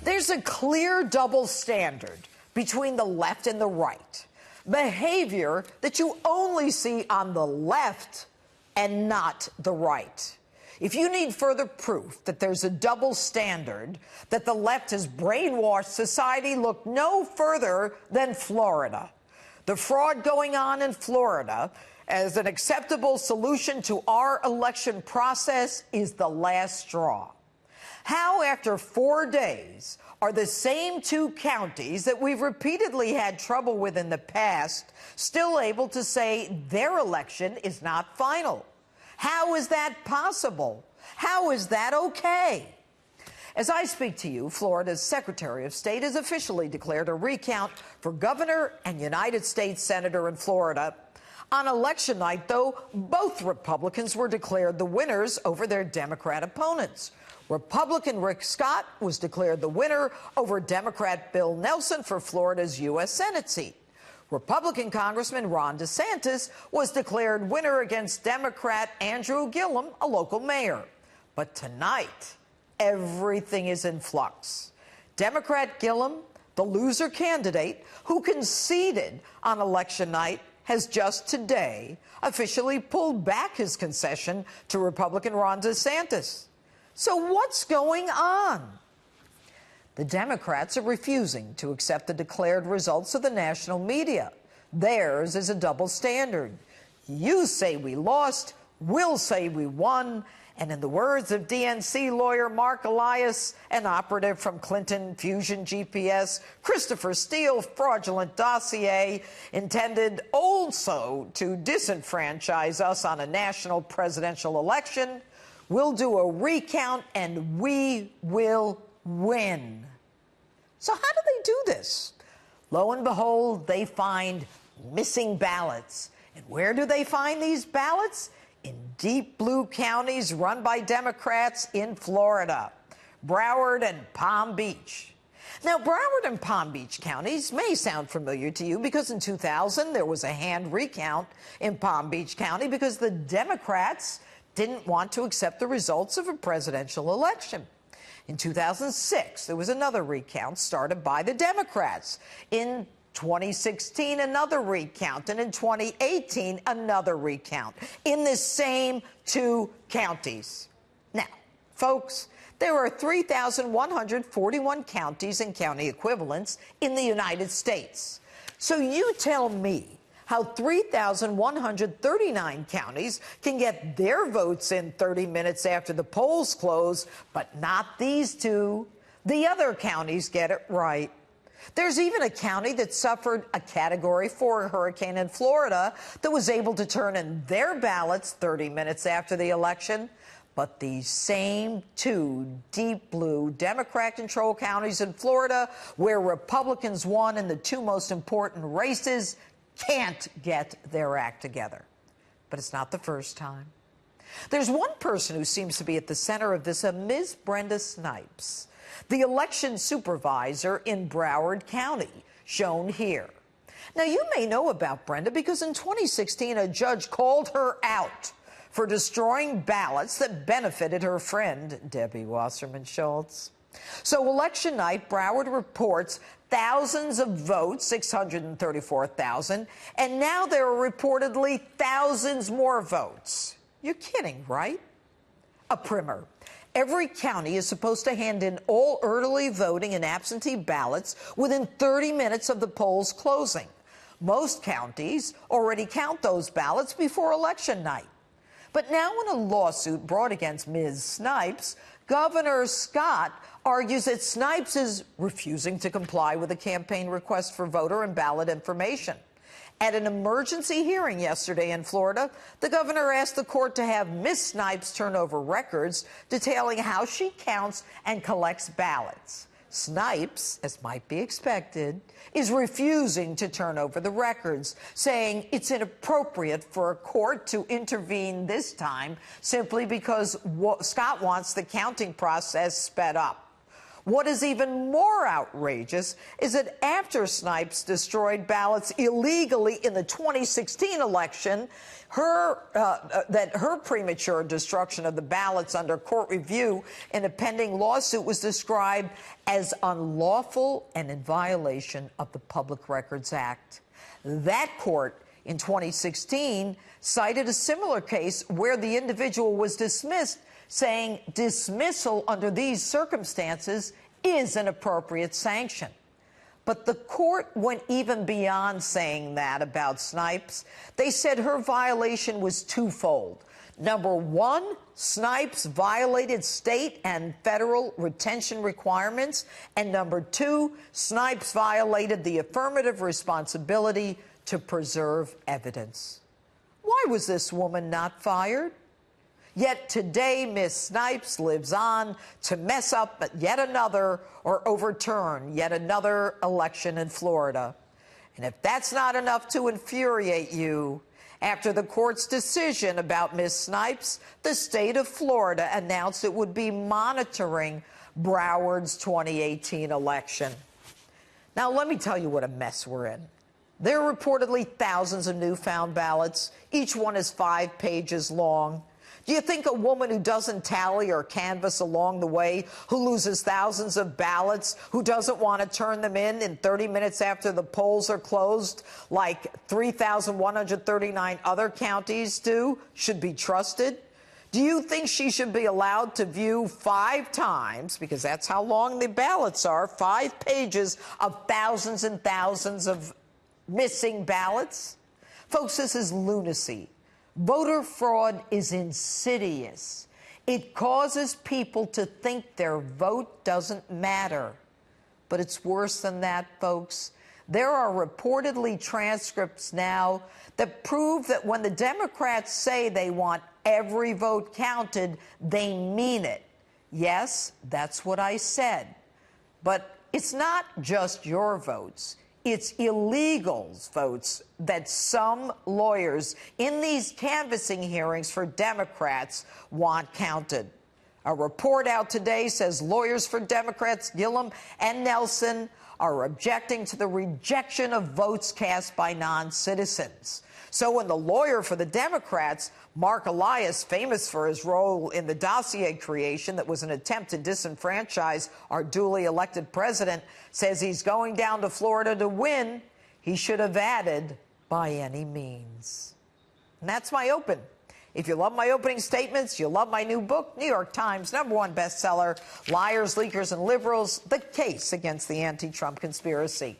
There's a clear double standard between the left and the right. Behavior that you only see on the left and not the right. If you need further proof that there's a double standard, that the left has brainwashed society, look no further than Florida. The fraud going on in Florida as an acceptable solution to our election process is the last straw. How, after 4 days, are the same two counties that we've repeatedly had trouble with in the past still able to say their election is not final? How is that possible? How is that okay? As I speak to you, Florida's Secretary of State has officially declared a recount for governor and United States Senator in Florida. On election night, though, both Republicans were declared the winners over their Democrat opponents. Republican Rick Scott was declared the winner over Democrat Bill Nelson for Florida's U.S. Senate seat. Republican Congressman Ron DeSantis was declared winner against Democrat Andrew Gillum, a local mayor. But tonight, everything is in flux. Democrat Gillum, the loser candidate who conceded on election night, has just today officially pulled back his concession to Republican Ron DeSantis. So what's going on? The Democrats are refusing to accept the declared results of the national media. Theirs is a double standard. You say we lost, we'll say we won, and in the words of DNC lawyer Mark Elias, an operative from Clinton Fusion GPS, Christopher Steele fraudulent dossier intended also to disenfranchise us on a national presidential election, we'll do a recount and we will win. So how do they do this? Lo and behold, they find missing ballots. And where do they find these ballots? In deep blue counties run by Democrats in Florida, Broward and Palm Beach. Now, Broward and Palm Beach counties may sound familiar to you because in 2000 there was a hand recount in Palm Beach County because the Democrats didn't want to accept the results of a presidential election. In 2006, there was another recount started by the Democrats. In 2016, another recount, and in 2018, another recount in the same two counties. Now, folks, there are 3,141 counties and county equivalents in the United States. So you tell me how 3,139 counties can get their votes in 30 minutes after the polls close, but not these two. The other counties get it right. There's even a county that suffered a Category 4 hurricane in Florida that was able to turn in their ballots 30 minutes after the election. But these same two deep blue Democrat-controlled counties in Florida, where Republicans won in the two most important races, can't get their act together. But it's not the first time. There's one person who seems to be at the center of this, a Ms. Brenda Snipes, the election supervisor in Broward County, shown here. Now, you may know about Brenda because in 2016, a judge called her out for destroying ballots that benefited her friend, Debbie Wasserman Schultz. So election night, Broward reports thousands of votes, 634,000, and now there are reportedly thousands more votes. You're kidding, right? A primer. Every county is supposed to hand in all early voting and absentee ballots within 30 minutes of the polls closing. Most counties already count those ballots before election night. But now in a lawsuit brought against Ms. Snipes, Governor Scott argues that Snipes is refusing to comply with a campaign request for voter and ballot information. At an emergency hearing yesterday in Florida, the governor asked the court to have Ms. Snipes turn over records detailing how she counts and collects ballots. Snipes, as might be expected, is refusing to turn over the records, saying it's inappropriate for a court to intervene this time simply because Scott wants the counting process sped up. What is even more outrageous is that after Snipes destroyed ballots illegally in the 2016 election, her premature destruction of the ballots under court review in a pending lawsuit was described as unlawful and in violation of the Public Records Act. That court in 2016 cited a similar case where the individual was dismissed, saying dismissal under these circumstances is an appropriate sanction. But the court went even beyond saying that about Snipes. They said her violation was twofold. Number one, Snipes violated state and federal retention requirements. And number two, Snipes violated the affirmative responsibility to preserve evidence. Why was this woman not fired? Yet today, Miss Snipes lives on to mess up yet another or overturn yet another election in Florida. And if that's not enough to infuriate you, after the court's decision about Miss Snipes, the state of Florida announced it would be monitoring Broward's 2018 election. Now, let me tell you what a mess we're in. There are reportedly thousands of newfound ballots. Each one is 5 pages long. Do you think a woman who doesn't tally or canvass along the way, who loses thousands of ballots, who doesn't want to turn them in 30 minutes after the polls are closed, like 3,139 other counties do, should be trusted? Do you think she should be allowed to view 5 times, because that's how long the ballots are, 5 pages of thousands and thousands of missing ballots? Folks, this is lunacy. Voter fraud is insidious. It causes people to think their vote doesn't matter. But it's worse than that, folks. There are reportedly transcripts now that prove that when the Democrats say they want every vote counted, they mean it. Yes, that's what I said. But it's not just your votes. It's illegals' votes that some lawyers in these canvassing hearings for Democrats want counted. A report out today says lawyers for Democrats Gillum and Nelson are objecting to the rejection of votes cast by non-citizens. So when the lawyer for the Democrats, Mark Elias, famous for his role in the dossier creation that was an attempt to disenfranchise our duly elected president, says he's going down to Florida to win, he should have added, by any means. And that's my open. If you love my opening statements, you love my new book, New York Times #1 bestseller, Liars, Leakers, and Liberals, The Case Against the Anti-Trump Conspiracy.